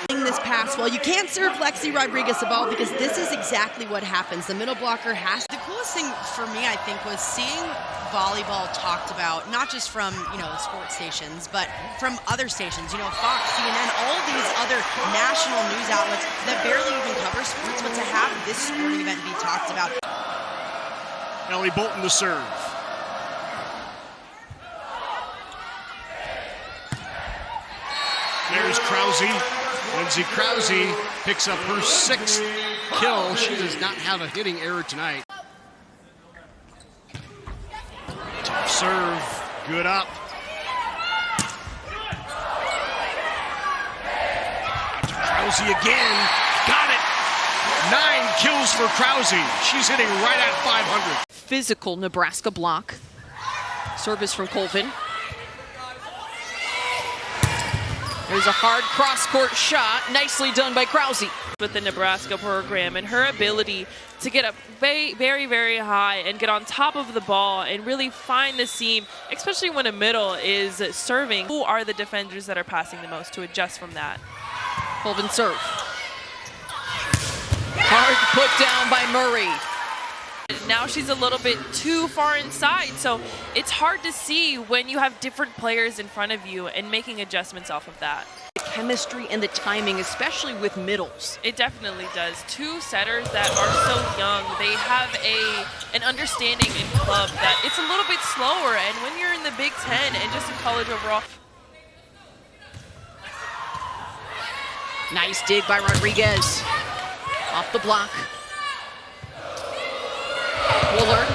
S20: This pass, well, you can't serve Lexi Rodriguez the ball because this is exactly what happens. The middle blocker has. The coolest thing for me, I think, was seeing volleyball talked about, not just from, sports stations, but from other stations, Fox, CNN, all these other national news outlets that barely even cover sports, but to have this sporting event be talked about.
S7: Ellie Bolton to serve. There's Krause. Lindsay Krause picks up her 6th kill. She does not have a hitting error tonight. Tough serve. Good up. Krause again. Got it. 9 kills for Krause. She's hitting right at 500.
S17: Physical Nebraska block. Service from Colvin. There's a hard cross-court shot, nicely done by Krause. With the Nebraska program and her ability to get up very, very, very high and get on top of the ball and really find the seam, especially when a middle is serving. Who are the defenders that are passing the most to adjust from that? Colvin serve. Hard put down by Murray. Now she's a little bit too far inside, so it's hard to see when you have different players in front of you and making adjustments off of that.
S20: The chemistry and the timing, especially with middles.
S17: It definitely does. Two setters that are so young, they have an understanding in club that it's a little bit slower, and when you're in the Big Ten and just in college overall.
S20: Nice dig by Rodriguez. Off the block. Wooler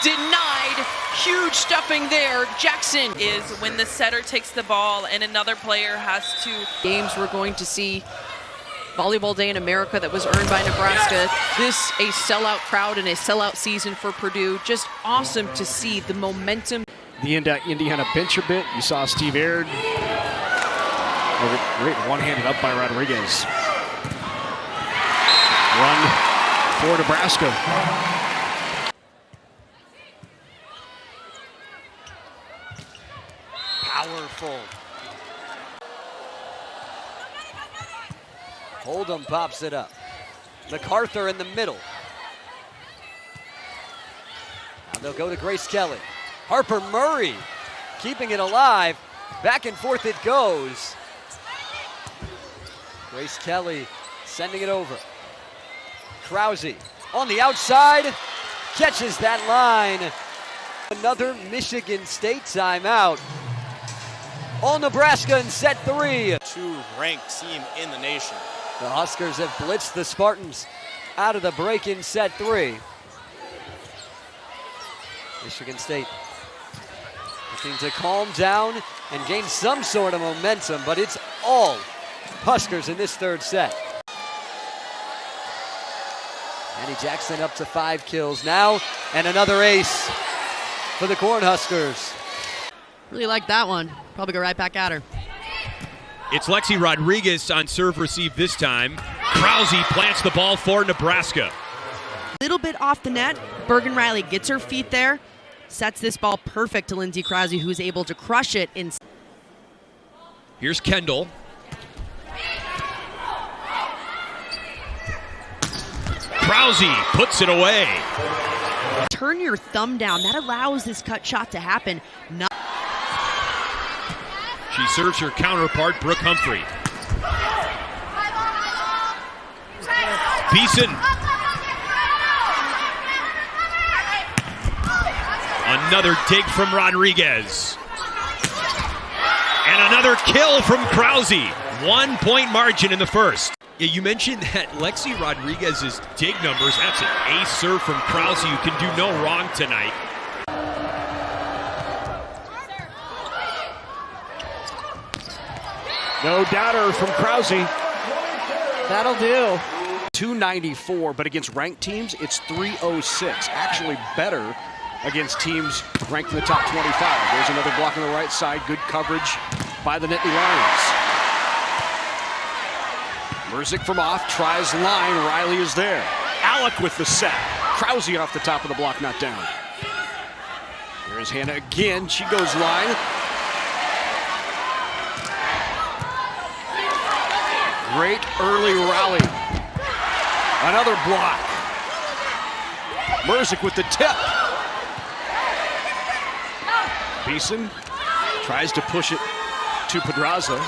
S20: denied. Huge stuffing there. Jackson
S17: is when the setter takes the ball and another player has to.
S20: Games we're going to see. Volleyball Day in America that was earned by Nebraska. This a sellout crowd and a sellout season for Purdue. Just awesome to see the momentum.
S7: The Indiana bench a bit. You saw Steve Aird. Great one-handed up by Rodriguez. Run for Nebraska.
S3: Powerful. Oldham pops it up. MacArthur in the middle. And they'll go to Grace Kelly. Harper Murray keeping it alive. Back and forth it goes. Grace Kelly sending it over. Krause on the outside. Catches that line. Another Michigan State timeout. All Nebraska in set 3.
S14: 2-ranked team in the nation.
S3: The Huskers have blitzed the Spartans out of the break in set 3. Michigan State looking to calm down and gain some sort of momentum, but it's all Huskers in this third set. Annie Jackson up to 5 kills now, and another ace for the Cornhuskers.
S20: Really like that one. Probably go right back at her.
S18: It's Lexi Rodriguez on serve receive this time. Krause plants the ball for Nebraska.
S20: Little bit off the net. Bergen Riley gets her feet there. Sets this ball perfect to Lindsay Krause, who's able to crush it.
S18: Here's Kendall. Krause puts it away.
S20: Turn your thumb down. That allows this cut shot to happen.
S18: She serves her counterpart, Brooke Humphrey. Beeson. Another dig from Rodriguez. And another kill from Krause. 1 point margin in the first. Yeah, you mentioned that Lexi Rodriguez's dig numbers. That's an ace serve from Krause. You can do no wrong tonight.
S7: No doubter from Krause.
S20: That'll do.
S7: 294, but against ranked teams, it's 306. Actually better against teams ranked in the top 25. There's another block on the right side. Good coverage by the Nittany Lions. Merzik from off, tries line. Riley is there. Alec with the set. Krause off the top of the block, not down. Here's Hannah again. She goes line. Great early rally. Another block. Merzik with the tip. Beeson tries to push it to Pedraza.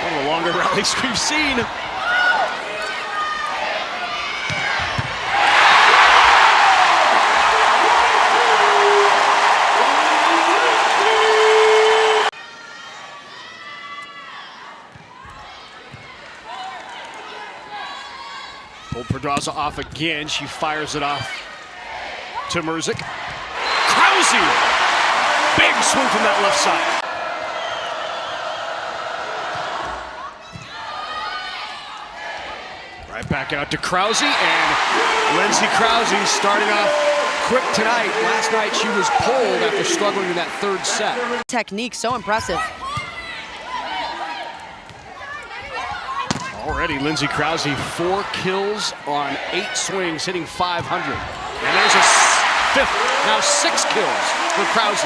S7: One of the longer rallies we've seen. Pulled Pedraza off again. She fires it off to Merzik. Krause! Big swing from that left side. Right back out to Krause, and Lindsay Krause starting off quick tonight. Last night she was pulled after struggling in that third set.
S20: Technique, so impressive.
S7: Already Lindsay Krause, 4 kills on 8 swings, hitting 500. And there's a 5th, now 6 kills for Krause.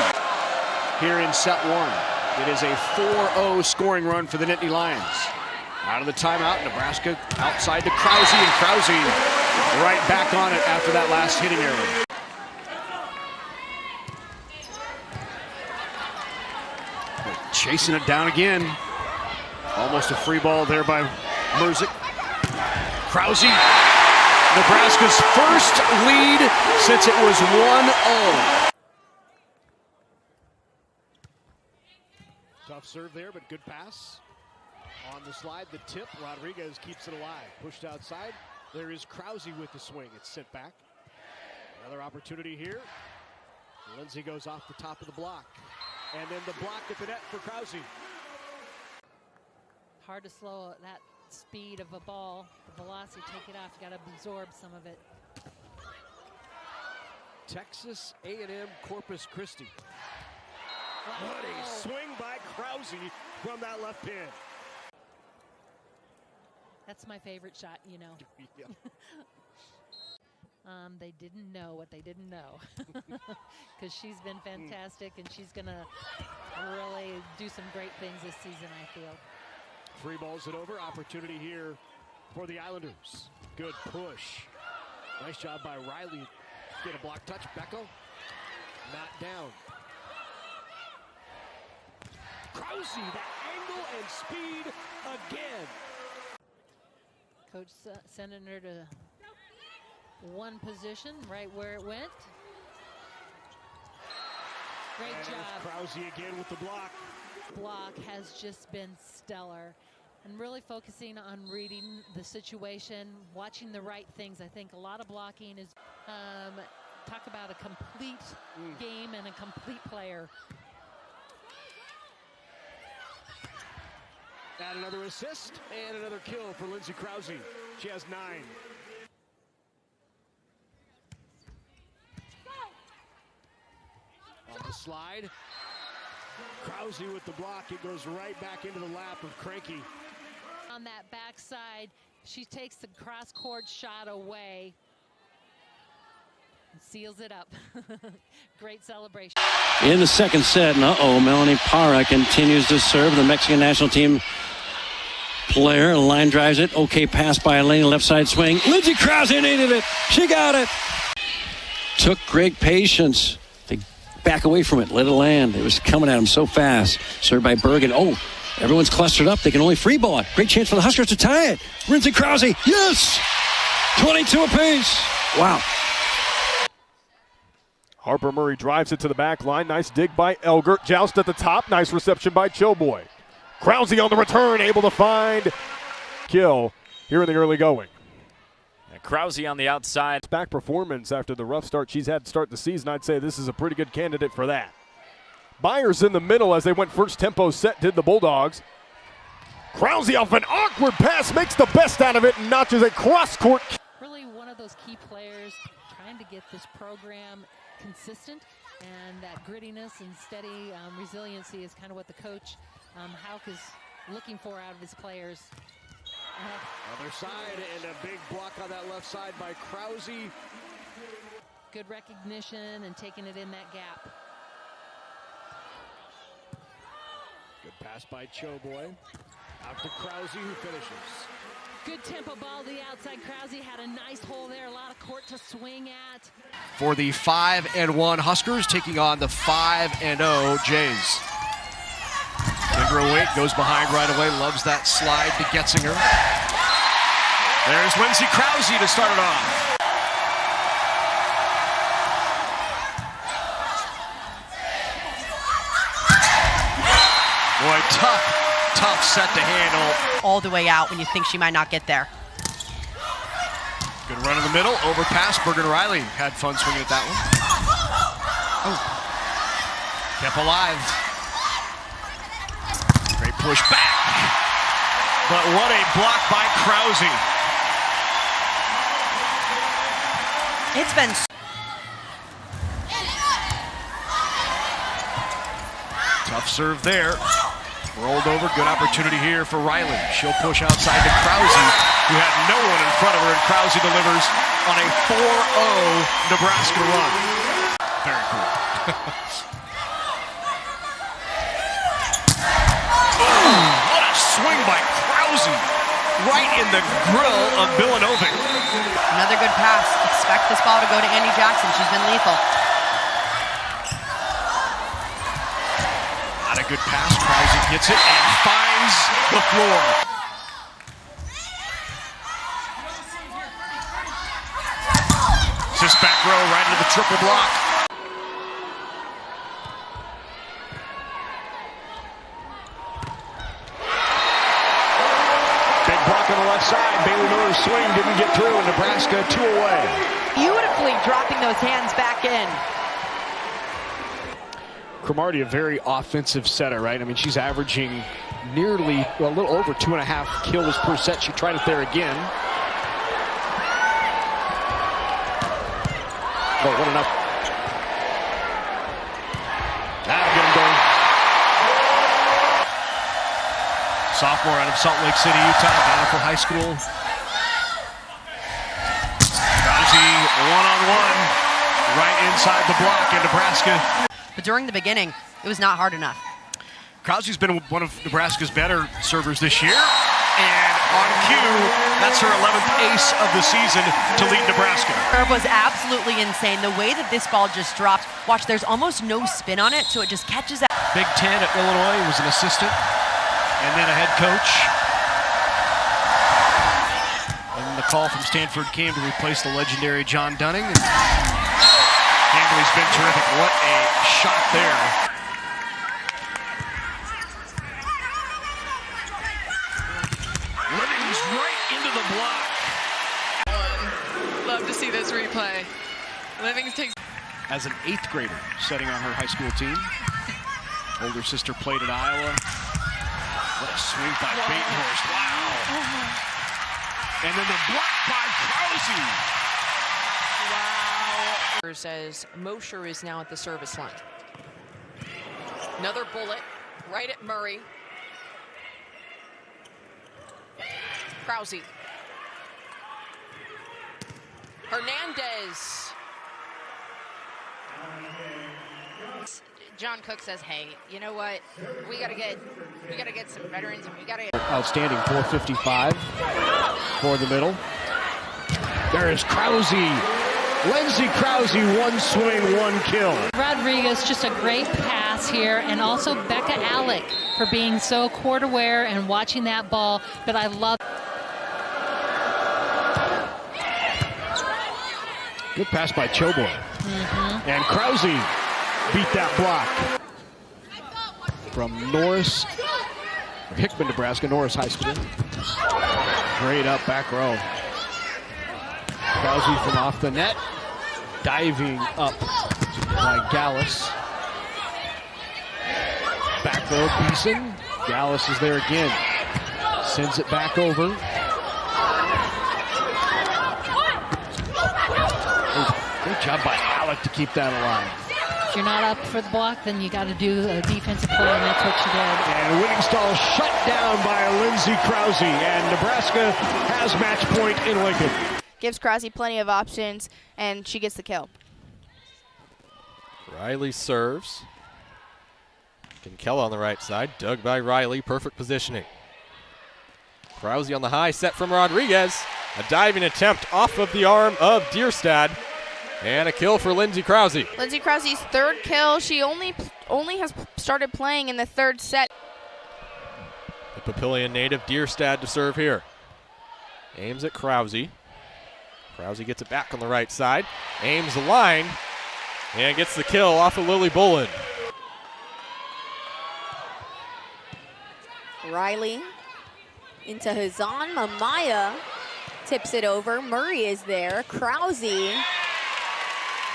S7: Here in set 1, it is a 4-0 scoring run for the Nittany Lions. Out of the timeout, Nebraska outside to Krause, and Krause right back on it after that last hitting error. Chasing it down again. Almost a free ball there by Merzick. Krause, Nebraska's first lead since it was 1-0. Tough serve there, but good pass. On the slide, the tip, Rodriguez keeps it alive. Pushed outside, there is Krause with the swing. It's sent back. Another opportunity here. Lindsay goes off the top of the block. And then the block at the net for Krause.
S9: Hard to slow that speed of a ball, the velocity, take it off. You got to absorb some of it.
S7: Texas A&M-Corpus Christi. What a swing by Krause from that left pin.
S9: That's my favorite shot, you know.
S7: Yeah.
S9: They didn't know what they didn't know. Because she's been fantastic, and she's going to really do some great things this season, I feel.
S7: Free balls it over. Opportunity here for the Islanders. Good push. Nice job by Riley. Get a block touch. Beckel not down. Krause, that angle and speed again.
S9: Coach sending her to one position, right where it went. Great job.
S7: Krause again with the block.
S9: Block has just been stellar. And really focusing on reading the situation, watching the right things. I think a lot of blocking is, talk about a complete game and a complete player.
S7: And another assist and another kill for Lindsay Krause. She has 9. On the slide, Krause with the block. It goes right back into the lap of Cranky.
S9: On that backside, she takes the cross-court shot away and seals it up. Great celebration.
S5: In the second set, and Melanie Parra continues to serve. The Mexican national team player, line drives it. Okay pass by Elaine, left side swing. Lindsay Krause needed it. She got it. Took great patience. They back away from it, let it land. It was coming at them so fast. Served by Bergen. Oh, everyone's clustered up. They can only free ball it. Great chance for the Huskers to tie it. Lindsay Krause, yes! 22 apiece. Wow.
S4: Harper Murray drives it to the back line. Nice dig by Elgert. Joust at the top. Nice reception by Choboy. Krause on the return, able to find kill here in the early going.
S6: And Krause on the outside.
S4: Back performance after the rough start she's had to start the season. I'd say this is a pretty good candidate for that. Byers in the middle as they went first tempo set, did the Bulldogs. Krause off an awkward pass, makes the best out of it, and notches a cross-court.
S9: Really one of those key players trying to get this program consistent, and that grittiness and steady resiliency is kind of what the coach Hauk is looking for out of his players.
S7: Other side, and a big block on that left side by Krause.
S9: Good recognition and taking it in that gap.
S7: Good pass by Choboy. Out to Krause, who finishes.
S9: Good tempo ball to the outside. Krause had a nice hole there, a lot of court to swing at.
S7: For the 5-1 Huskers, taking on the 5-0 Jays. Kendra Wake goes behind right away, loves that slide to Getzinger. There's Lindsay Krause to start it off. Boy, tough set to handle.
S20: All the way out when you think she might not get there.
S7: Good run in the middle, overpass. Bergen Riley had fun swinging at that one. Oh. Kept alive. Great push back. But what a block by Krause.
S20: It's been
S10: Soft serve there. Rolled over. Good opportunity here for Riley. She'll push outside to Krause, who had no one in front of her, and Krause delivers on a 4-0 Nebraska run. Very cool. What a swing by Krause. Right in the grill of Vilanovic.
S20: Another good pass. Expect this ball to go to Andy Jackson. She's been lethal.
S10: Not a good pass. Krause gets it and finds the floor. This back row right into the triple block.
S7: Big block on the left side. Bailey Miller's swing didn't get through, and Nebraska 2 away.
S20: Beautifully dropping those hands back in.
S7: Cromartie, a very offensive setter, right? I mean, she's averaging nearly, well, a little over 2.5 kills per set. She tried it there again. Oh, what enough. That'll get him going.
S10: Sophomore out of Salt Lake City, Utah, Bountiful High School. Krause one-on-one right inside the block in Nebraska.
S20: But during the beginning, it was not hard enough.
S10: Krause's been one of Nebraska's better servers this year. And on cue, that's her 11th ace of the season to lead Nebraska.
S20: Serve was absolutely insane. The way that this ball just dropped, watch, there's almost no spin on it, so it just catches out.
S10: Big Ten at Illinois, was an assistant and then a head coach. And the call from Stanford came to replace the legendary John Dunning. Hambley's been terrific. What a shot there. Living's right into the block.
S15: Love to see this replay. Livings takes.
S7: As an 8th grader setting on her high school team. Older sister played at Iowa. What a swing by Batenhorst. Wow. And then the block by Krause.
S21: Wow. Says Mosher is now at the service line. Another bullet right at Murray. Krause. Hernandez.
S22: John Cook says, "Hey, you know what? We gotta get some veterans, and we gotta."
S7: Outstanding 4:55 for the middle. There is Krause. Lindsay Krause, one swing, one kill.
S9: Rodriguez, just a great pass here, and also Becca Alec for being so court aware and watching that ball. But I love.
S7: Good pass by Choboy. And Krause beat that block. From Hickman, Nebraska, Norris High School. Great up back row. Krause from off the net. Diving up by Gallus. Back row, Beeson. Gallus is there again. Sends it back over. Good job by Alec to keep that alive.
S9: If you're not up for the block, then you got to do a defensive play, and that's what she did.
S7: And Wigginstall shut down by Lindsay Krause, and Nebraska has match point in Lincoln.
S25: Gives Krause plenty of options, and she gets the kill.
S26: Riley serves. Kinkella on the right side, dug by Riley, perfect positioning. Krause on the high, set from Rodriguez. A diving attempt off of the arm of Dierstad. And a kill for Lindsay Krause.
S25: Lindsay Krause's 3rd kill. She only has started playing in the 3rd set.
S26: The Papillion native Dierstad to serve here. Aims at Krause. Krause gets it back on the right side. Aims the line. And gets the kill off of Lily Bolin.
S27: Riley into Hazan Mamaya. Tips it over. Murray is there. Krause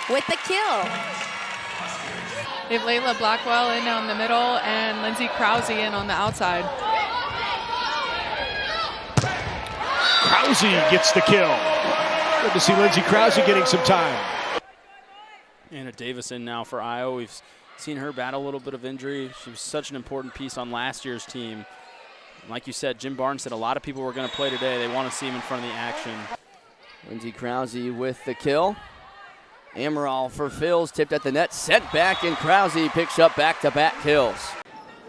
S27: with the kill.
S2: They have Layla Blackwell in on the middle and Lindsay Krause in on the outside.
S7: Krause gets the kill. Good to see Lindsay Krause getting some time.
S28: Anna Davis in now for Iowa. We've
S1: seen her battle a little bit of injury. She was such an important piece on last year's team. And like you said, Jim Barnes said a lot of people were going to play today. They want to see him in front of the action.
S3: Lindsay Krause with the kill. Amaral for Phils, tipped at the net, sent back, and Krause picks up back-to-back kills.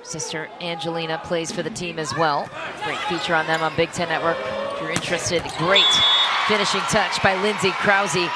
S8: Sister Angelina plays for the team as well. Great feature on them on Big Ten Network. If you're interested, great finishing touch by Lindsay Krause.